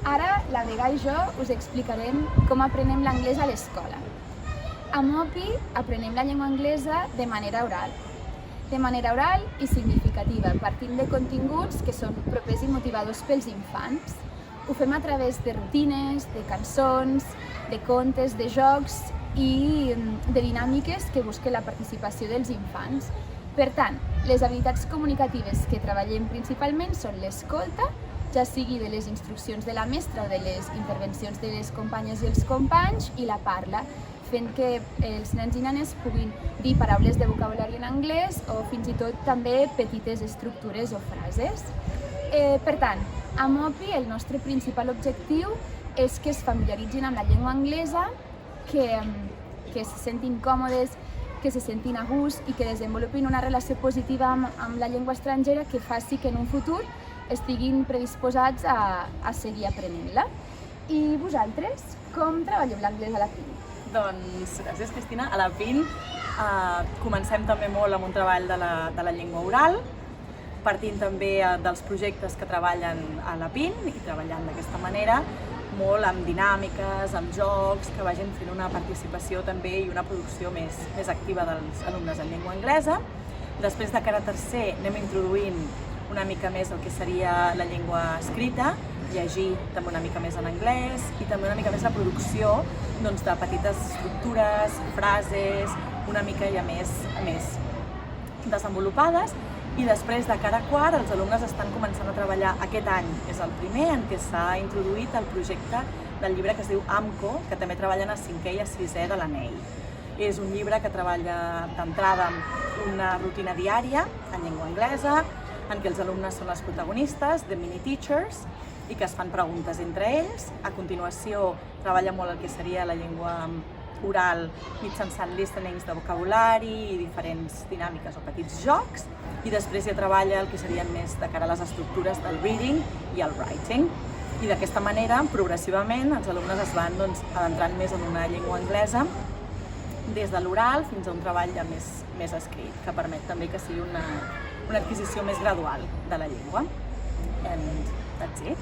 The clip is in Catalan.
Ara la Vega i jo us explicarem com aprenem l'anglès a l'escola. A Mopi aprenem la llengua anglesa de manera oral i significativa, partint de continguts que són propers i motivadors pels infants. Ho fem a través de rutines, de cançons, de contes, de jocs i de dinàmiques que busquen la participació dels infants. Per tant, les habilitats comunicatives que treballem principalment són l'escolta, ja sigui de les instruccions de la mestra o de les intervencions de les companyes i els companys, i la parla, fent que els nens i nenes puguin dir paraules de vocabulari en anglès o fins i tot també petites estructures o frases. Per tant, a Mopi el nostre principal objectiu és que es familiaritzin amb la llengua anglesa, que se sentin còmodes, que se sentin a gust i que desenvolupin una relació positiva amb la llengua estrangera que faci que en un futur estiguin predisposats a seguir aprenent-la. I vosaltres, com treballeu l'anglès a la PIN? Doncs gràcies, Cristina. A la PIN comencem també molt amb un treball de la llengua oral, partint també dels projectes que treballen a la PIN i treballant d'aquesta manera molt amb dinàmiques, amb jocs, que vagin fent una participació també i una producció més activa dels alumnes en llengua anglesa. Després, de cara a tercer, anem introduint una mica més el que seria la llengua escrita, llegir també una mica més en anglès i també una mica més la producció de petites estructures, frases, una mica ja més desenvolupades. I després, de cara a quart, els alumnes estan començant a treballar aquest any. És el primer en què s'ha introduït el projecte del llibre que es diu AMCO, que també treballen a 5è i a 6è de l'ANEI. És un llibre que treballa d'entrada amb una rutina diària en llengua anglesa, en què els alumnes són els protagonistes, de mini teachers, i que es fan preguntes entre ells. A continuació, treballa molt el que seria la llengua oral mitjançant listenings de vocabulari i diferents dinàmiques o petits jocs, i després ja treballa el que serien més de cara a les estructures del reading i el writing. I d'aquesta manera, progressivament, els alumnes es van adentrant més en una llengua anglesa des de l'oral fins a un treball ja més escrit, que permet també que sigui una adquisició més gradual de la llengua. And that's it.